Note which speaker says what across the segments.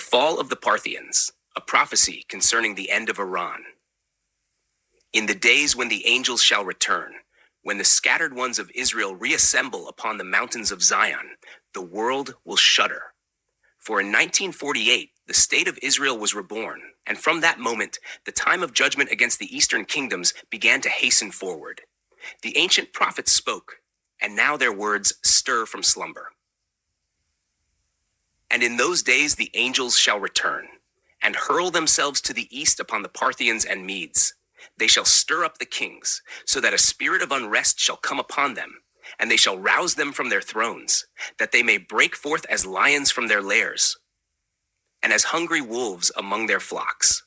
Speaker 1: fall of the Parthians, a prophecy concerning the end of Iran. In the days when the angels shall return, when the scattered ones of Israel reassemble upon the mountains of Zion, the world will shudder. For in 1948, the state of Israel was reborn, and from that moment, the time of judgment against the eastern kingdoms began to hasten forward. The ancient prophets spoke, and now their words stir from slumber. And in those days the angels shall return, and hurl themselves to the east upon the Parthians and Medes. They shall stir up the kings, so that a spirit of unrest shall come upon them, and they shall rouse them from their thrones, that they may break forth as lions from their lairs, and as hungry wolves among their flocks.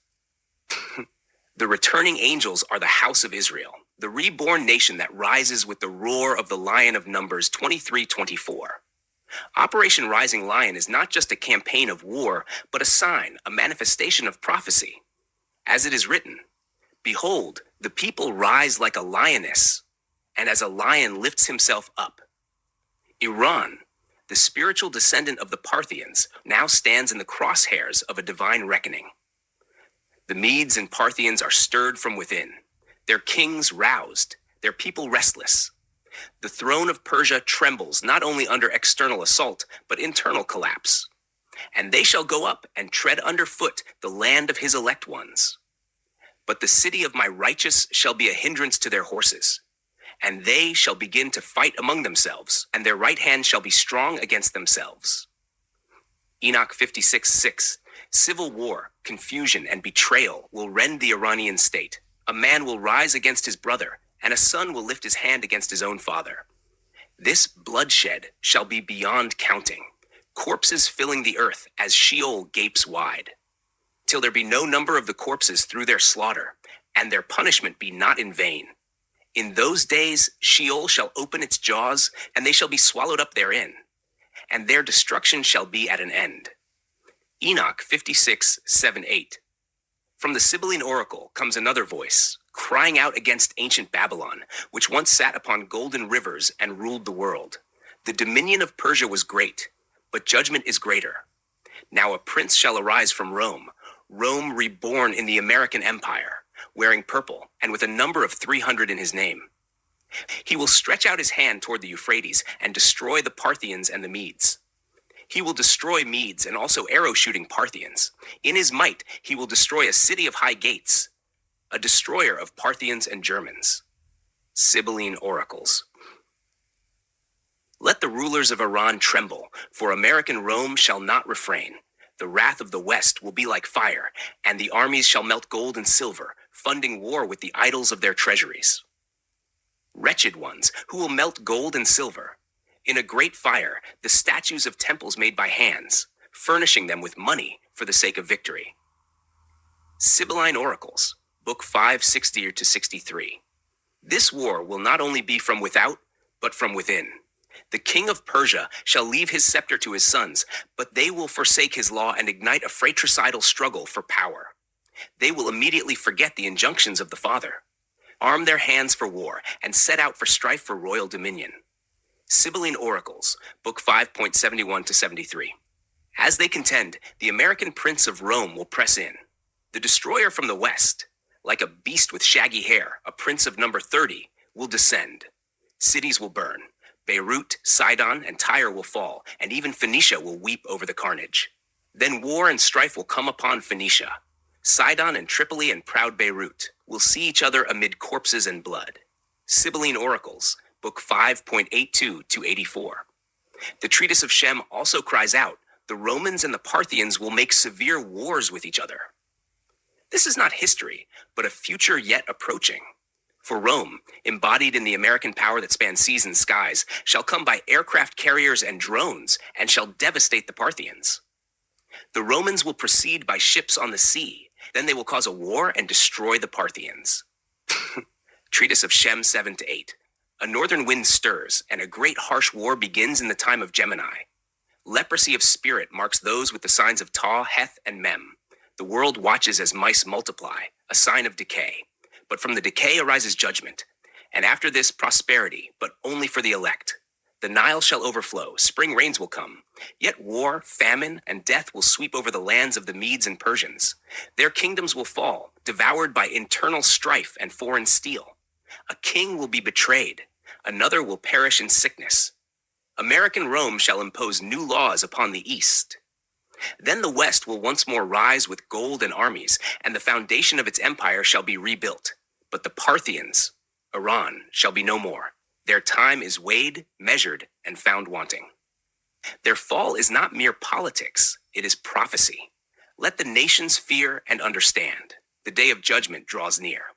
Speaker 1: The returning angels are the house of Israel, the reborn nation that rises with the roar of the lion of Numbers 23:24. Operation Rising Lion is not just a campaign of war, but a sign, a manifestation of prophecy. As it is written, "Behold, the people rise like a lioness, and as a lion lifts himself up." Iran, the spiritual descendant of the Parthians, now stands in the crosshairs of a divine reckoning. The Medes and Parthians are stirred from within, their kings roused, their people restless. The throne of Persia trembles not only under external assault, but internal collapse. And they shall go up and tread underfoot the land of his elect ones. But the city of my righteous shall be a hindrance to their horses, and they shall begin to fight among themselves, and their right hand shall be strong against themselves. Enoch 56:6. Civil war, confusion, and betrayal will rend the Iranian state. A man will rise against his brother, and a son will lift his hand against his own father. This bloodshed shall be beyond counting, corpses filling the earth as Sheol gapes wide, till there be no number of the corpses through their slaughter, and their punishment be not in vain. In those days Sheol shall open its jaws, and they shall be swallowed up therein, and their destruction shall be at an end. Enoch 56:7-8. From the Sibylline oracle comes another voice, crying out against ancient Babylon, which once sat upon golden rivers and ruled the world. The dominion of Persia was great, but judgment is greater. Now a prince shall arise from Rome, Rome reborn in the American Empire, wearing purple and with a number of 300 in his name. He will stretch out his hand toward the Euphrates and destroy the Parthians and the Medes. He will destroy Medes and also arrow-shooting Parthians. In his might, he will destroy a city of high gates, a destroyer of Parthians and Germans. Sibylline oracles. Let the rulers of Iran tremble, for American Rome shall not refrain. The wrath of the West will be like fire, and the armies shall melt gold and silver, funding war with the idols of their treasuries. Wretched ones, who will melt gold and silver. In a great fire, the statues of temples made by hands, furnishing them with money for the sake of victory. Sibylline oracles. Book 560-63. This war will not only be from without, but from within. The king of Persia shall leave his scepter to his sons, but they will forsake his law and ignite a fratricidal struggle for power. They will immediately forget the injunctions of the father, arm their hands for war, and set out for strife for royal dominion. Sibylline oracles, book 5.71-73. As they contend, the American prince of Rome will press in. The destroyer from the west, like a beast with shaggy hair, a prince of number 30, will descend. Cities will burn. Beirut, Sidon, and Tyre will fall, and even Phoenicia will weep over the carnage. Then war and strife will come upon Phoenicia. Sidon and Tripoli and proud Beirut will see each other amid corpses and blood. Sibylline oracles, book 5.82-84. The treatise of Shem also cries out, the Romans and the Parthians will make severe wars with each other. This is not history, but a future yet approaching. For Rome, embodied in the American power that spans seas and skies, shall come by aircraft carriers and drones, and shall devastate the Parthians. The Romans will proceed by ships on the sea, then they will cause a war and destroy the Parthians. Treatise of Shem 7-8. A northern wind stirs, and a great harsh war begins in the time of Gemini. Leprosy of spirit marks those with the signs of Ta, Heth, and Mem. The world watches as mice multiply, a sign of decay. But from the decay arises judgment, and after this prosperity, but only for the elect. The Nile shall overflow, spring rains will come. Yet war, famine, and death will sweep over the lands of the Medes and Persians. Their kingdoms will fall, devoured by internal strife and foreign steel. A king will be betrayed, another will perish in sickness. American Rome shall impose new laws upon the East. Then the West will once more rise with gold and armies, and the foundation of its empire shall be rebuilt. But the Parthians, Iran, shall be no more. Their time is weighed, measured, and found wanting. Their fall is not mere politics, it is prophecy. Let the nations fear and understand. The day of judgment draws near.